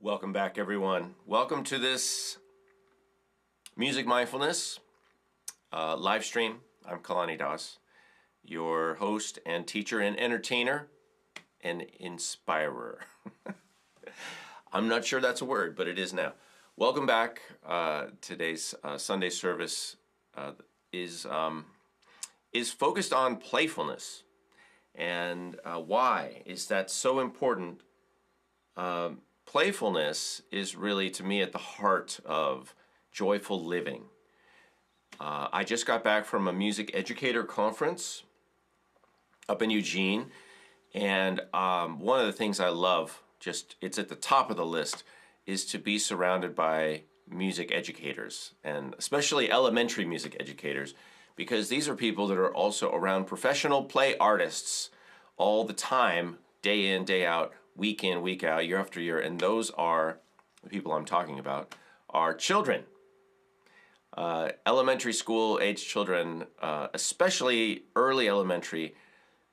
Welcome back, everyone. Welcome to this Music Mindfulness live stream. I'm Kalani Das, your host and teacher and entertainer and inspirer. I'm not sure that's a word, but it is now. Welcome back. Today's Sunday service is focused on playfulness. And why is that so important? Playfulness is really, to me, at the heart of joyful living. I just got back from a Music Educator conference up in Eugene, and one of the things I love, it's at the top of the list, is to be surrounded by music educators, and especially elementary music educators, because these are people that are also around professional play artists all the time, day in, day out, week in, week out, year after year, and those are, the people I'm talking about, are children. Elementary school age children, especially early elementary,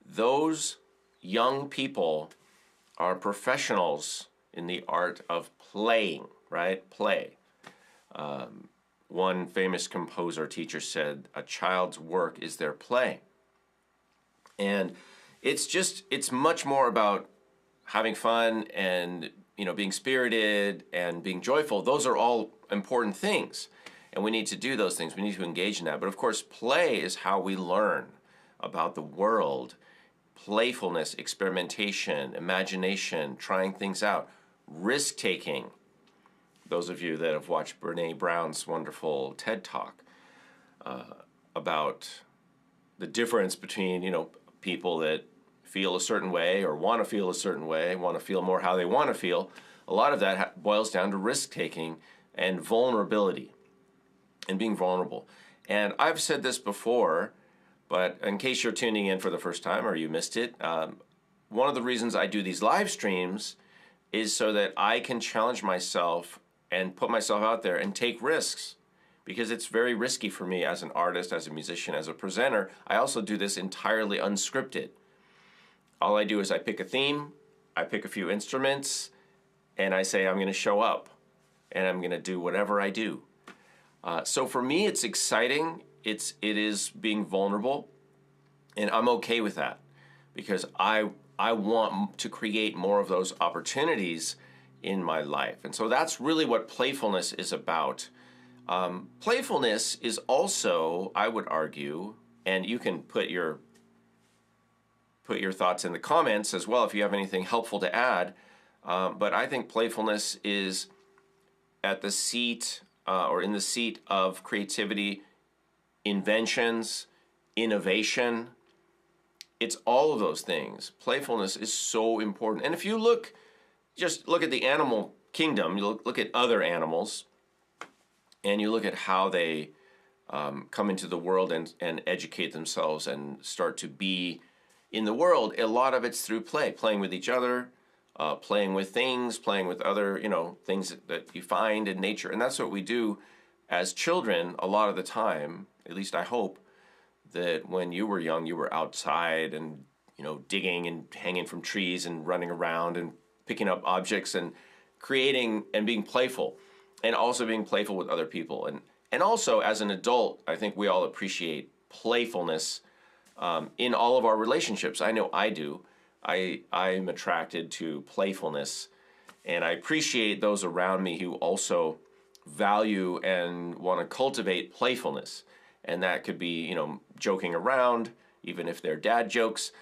those young people are professionals in the art of playing, right? Play. One famous composer teacher said, a child's work is their play. And it's much more about having fun and, being spirited and being joyful. Those are all important things. And we need to do those things. We need to engage in that. But of course, play is how we learn about the world. Playfulness, experimentation, imagination, trying things out, risk-taking. Those of you that have watched Brene Brown's wonderful TED Talk about the difference between, people that feel a certain way or want to feel a certain way, want to feel more how they want to feel. A lot of that boils down to risk-taking and vulnerability and being vulnerable. And I've said this before, but in case you're tuning in for the first time or you missed it, one of the reasons I do these live streams is so that I can challenge myself and put myself out there and take risks, because it's very risky for me as an artist, as a musician, as a presenter. I also do this entirely unscripted. All I do is I pick a theme, I pick a few instruments, and I say I'm going to show up, and I'm going to do whatever I do. So for me, it's exciting. It is being vulnerable, and I'm okay with that, because I want to create more of those opportunities in my life. And so that's really what playfulness is about. Playfulness is also, I would argue, and you can put your thoughts in the comments as well if you have anything helpful to add. But I think playfulness is at the seat or in the seat of creativity, inventions, innovation. It's all of those things. Playfulness is so important. And if you just look at the animal kingdom, you look at other animals, and you look at how they come into the world and educate themselves and start to be in the world, a lot of it's through play, playing with each other, playing with things, playing with other, things that you find in nature. And that's what we do as children a lot of the time. At least I hope that when you were young, you were outside and, digging and hanging from trees and running around and picking up objects and creating and being playful, and also being playful with other people. And also as an adult, I think we all appreciate playfulness in all of our relationships. I know I do. I'm attracted to playfulness, and I appreciate those around me who also value and want to cultivate playfulness. And that could be, joking around, even if they're dad jokes,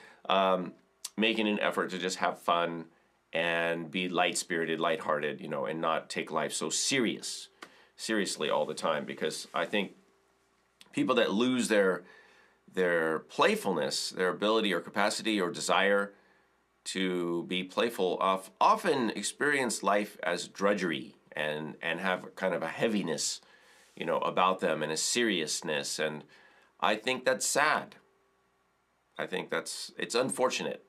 making an effort to just have fun and be light-spirited, lighthearted, and not take life so seriously all the time. Because I think people that lose their playfulness, their ability or capacity or desire to be playful, often experience life as drudgery and have kind of a heaviness, about them, and a seriousness. And I think that's sad. I think it's unfortunate.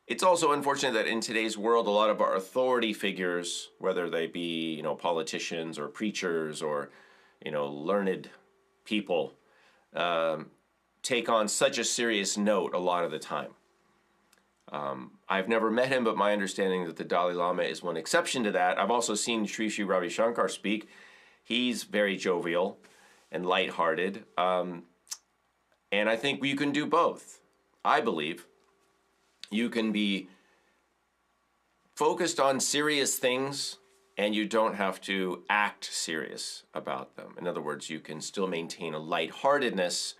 It's also unfortunate that in today's world, a lot of our authority figures, whether they be, politicians or preachers or, learned people, take on such a serious note a lot of the time. I've never met him, but my understanding that the Dalai Lama is one exception to that. I've also seen Sri Sri Ravi Shankar speak. He's very jovial and lighthearted. And I think you can do both. I believe you can be focused on serious things and you don't have to act serious about them. In other words, you can still maintain a lightheartedness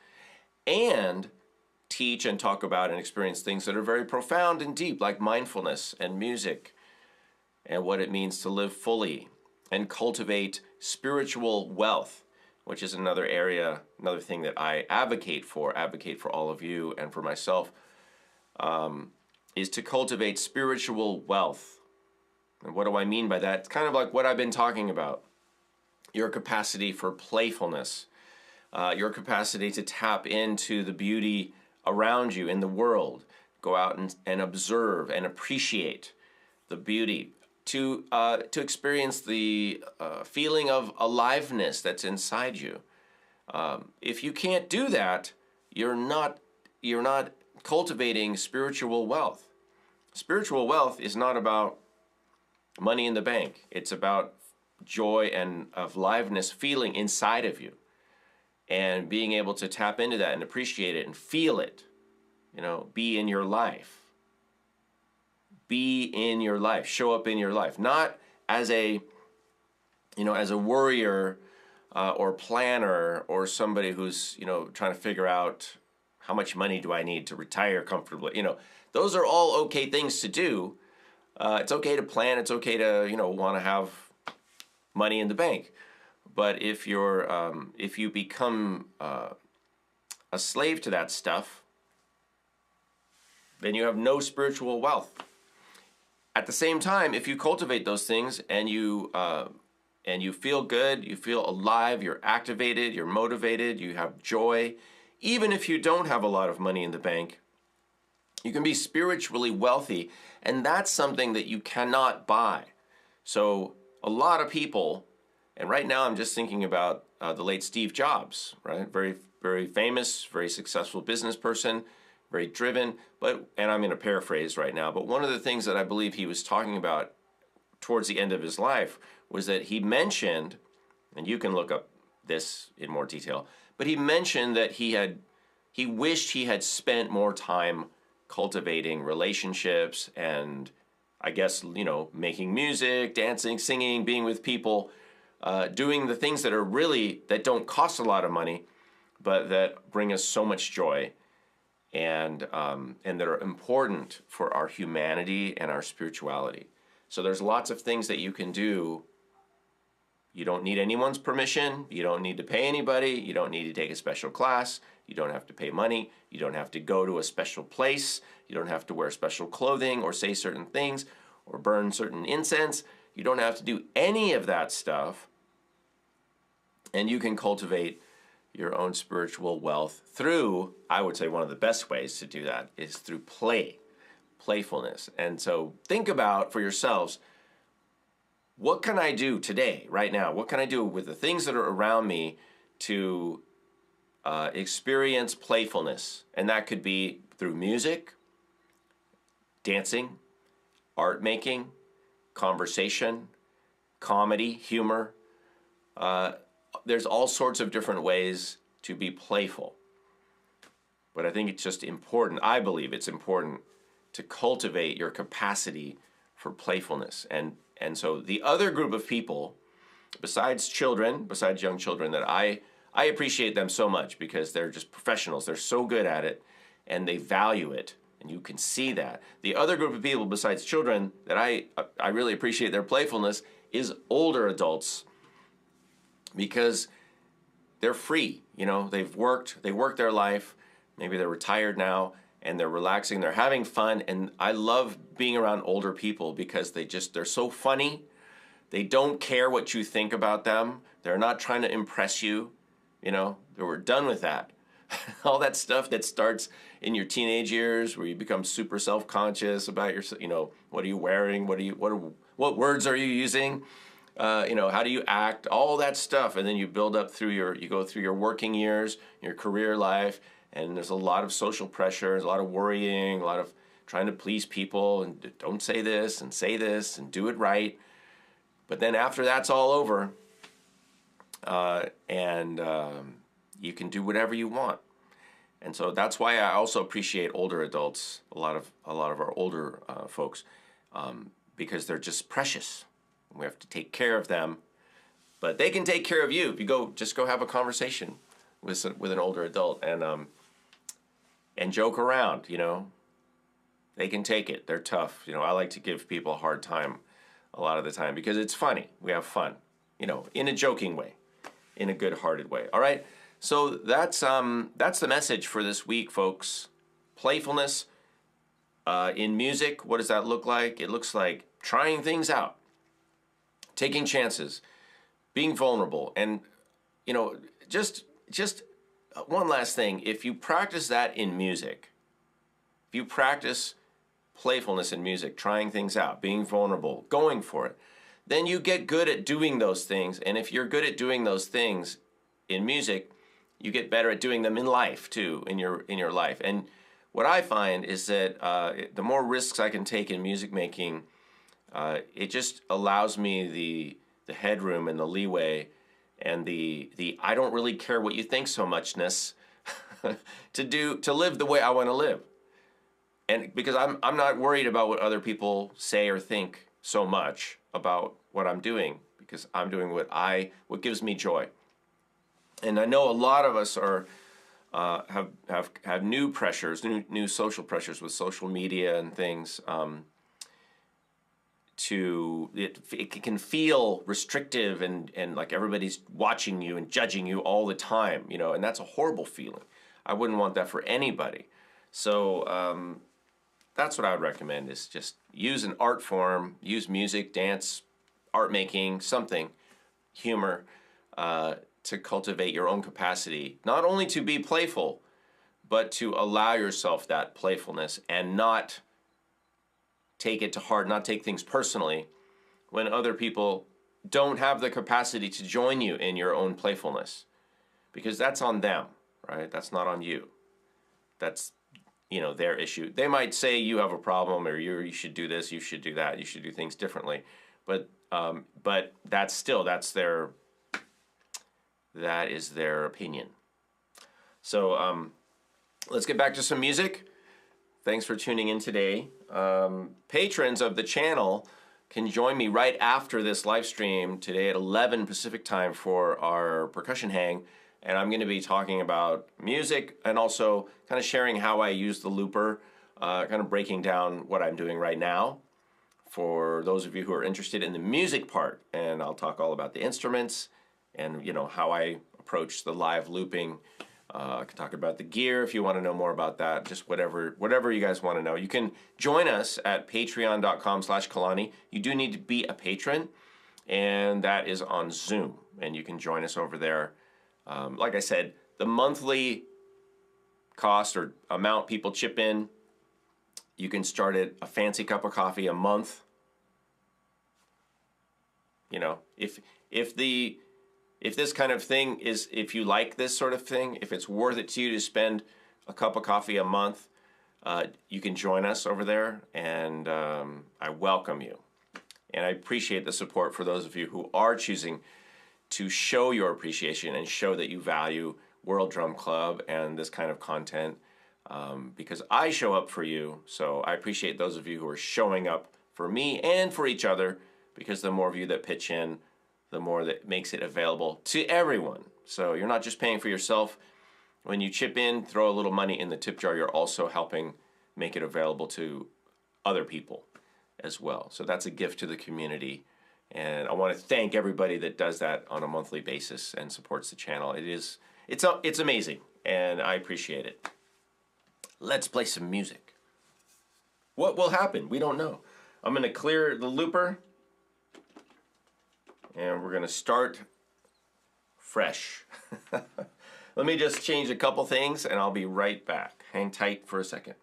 and teach and talk about and experience things that are very profound and deep, like mindfulness and music and what it means to live fully and cultivate spiritual wealth, which is another area, another thing that I advocate for all of you and for myself, is to cultivate spiritual wealth. And what do I mean by that? It's kind of like what I've been talking about. Your capacity for playfulness, your capacity to tap into the beauty around you in the world, go out and observe and appreciate the beauty, to experience the feeling of aliveness that's inside you. If you can't do that, you're not cultivating spiritual wealth. Spiritual wealth is not about money in the bank. It's about joy and of aliveness feeling inside of you, and being able to tap into that and appreciate it and feel it, be in your life. Be in your life, show up in your life, not as a worrier or planner or somebody who's, trying to figure out how much money do I need to retire comfortably. Those are all okay things to do. It's okay to plan. It's okay to, want to have money in the bank. But if you become a slave to that stuff, then you have no spiritual wealth. At the same time, if you cultivate those things and you feel good, you feel alive, you're activated, you're motivated, you have joy, even if you don't have a lot of money in the bank, you can be spiritually wealthy, and that's something that you cannot buy. So a lot of people, and right now I'm just thinking about the late Steve Jobs, right? Very, very famous, very successful business person, very driven, and I'm going to paraphrase right now, but one of the things that I believe he was talking about towards the end of his life was that he mentioned, and you can look up this in more detail, but he mentioned that he wished he had spent more time cultivating relationships and, I guess, making music, dancing, singing, being with people, doing the things that don't cost a lot of money, but that bring us so much joy and that are important for our humanity and our spirituality. So there's lots of things that you can do. You don't need anyone's permission. You don't need to pay anybody. You don't need to take a special class. You don't have to pay money. You don't have to go to a special place. You don't have to wear special clothing or say certain things or burn certain incense. You don't have to do any of that stuff. And you can cultivate your own spiritual wealth through, I would say one of the best ways to do that is through playfulness. And so think about for yourselves, what can I do today, right now? What can I do with the things that are around me to experience playfulness? And that could be through music, dancing, art making, conversation, comedy, humor. There's all sorts of different ways to be playful. But I think it's just important, I believe it's important to cultivate your capacity for playfulness. And so the other group of people, besides young children, that I appreciate them so much because they're just professionals. They're so good at it and they value it. And you can see that. The other group of people besides children that I really appreciate their playfulness is older adults, because they're free. They worked their life. Maybe they're retired now and they're relaxing, they're having fun. And I love being around older people because they're so funny. They don't care what you think about them. They're not trying to impress you. We're done with that. All that stuff that starts in your teenage years where you become super self-conscious about your, what are you wearing? What words are you using? How do you act? All that stuff. And then you build up you go through your working years, your career life, and there's a lot of social pressure, there's a lot of worrying, a lot of trying to please people and don't say this and do it right. But then after that's all over, you can do whatever you want. And so that's why I also appreciate older adults, a lot of our older folks, because they're just precious. We have to take care of them, but they can take care of you if you just go have a conversation with an older adult and joke around. They can take it. They're tough. I like to give people a hard time a lot of the time because it's funny. We have fun, in a joking way, in a good-hearted way. All right. So that's the message for this week, folks. Playfulness in music. What does that look like? It looks like trying things out, taking chances, being vulnerable, and just one last thing. If you practice that in music, if you practice playfulness in music, trying things out, being vulnerable, going for it, then you get good at doing those things. And if you're good at doing those things in music, you get better at doing them in life too, in your life. And what I find is that the more risks I can take in music making, it just allows me the headroom and the leeway and the I don't really care what you think so muchness to live the way I want to live. And because I'm not worried about what other people say or think so much about what I'm doing, because I'm doing what gives me joy. And I know a lot of us have new pressures, new social pressures with social media and things. It can feel restrictive and like everybody's watching you and judging you all the time, and that's a horrible feeling. I wouldn't want that for anybody. So that's what I would recommend, is just use an art form, use music, dance, art making, something, humor, to cultivate your own capacity, not only to be playful, but to allow yourself that playfulness and not take it to heart, not take things personally when other people don't have the capacity to join you in your own playfulness, because that's on them, right? That's not on you. That's, their issue. They might say you have a problem, or you should do this, you should do that, you should do things differently, but that is their opinion. So let's get back to some music. Thanks for tuning in today. Patrons of the channel can join me right after this live stream today at 11 Pacific time for our percussion hang. And I'm going to be talking about music and also kind of sharing how I use the looper, kind of breaking down what I'm doing right now for those of you who are interested in the music part. And I'll talk all about the instruments and how I approach the live looping. I can talk about the gear if you want to know more about that. Just whatever you guys want to know. You can join us at patreon.com/Kalani. You do need to be a patron, and that is on Zoom. And you can join us over there. Like I said, the monthly cost or amount people chip in, you can start at a fancy cup of coffee a month. If this kind of thing if you like this sort of thing, if it's worth it to you to spend a cup of coffee a month, you can join us over there, and I welcome you. And I appreciate the support for those of you who are choosing to show your appreciation and show that you value World Drum Club and this kind of content, because I show up for you. So I appreciate those of you who are showing up for me and for each other, because the more of you that pitch in, the more that makes it available to everyone. So you're not just paying for yourself. When you chip in, throw a little money in the tip jar, you're also helping make it available to other people as well. So that's a gift to the community. And I want to thank everybody that does that on a monthly basis and supports the channel. It's amazing, and I appreciate it. Let's play some music. What will happen? We don't know. I'm going to clear the looper, and we're going to start fresh. Let me just change a couple things, and I'll be right back. Hang tight for a second.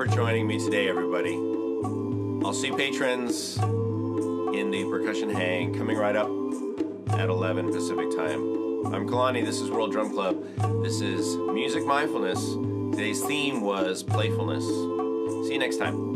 for joining me today, everybody. I'll see patrons in the Percussion Hang coming right up at 11 Pacific Time. I'm Kalani, this is World Drum Club. This is Music Mindfulness. Today's theme was Playfulness. See you next time.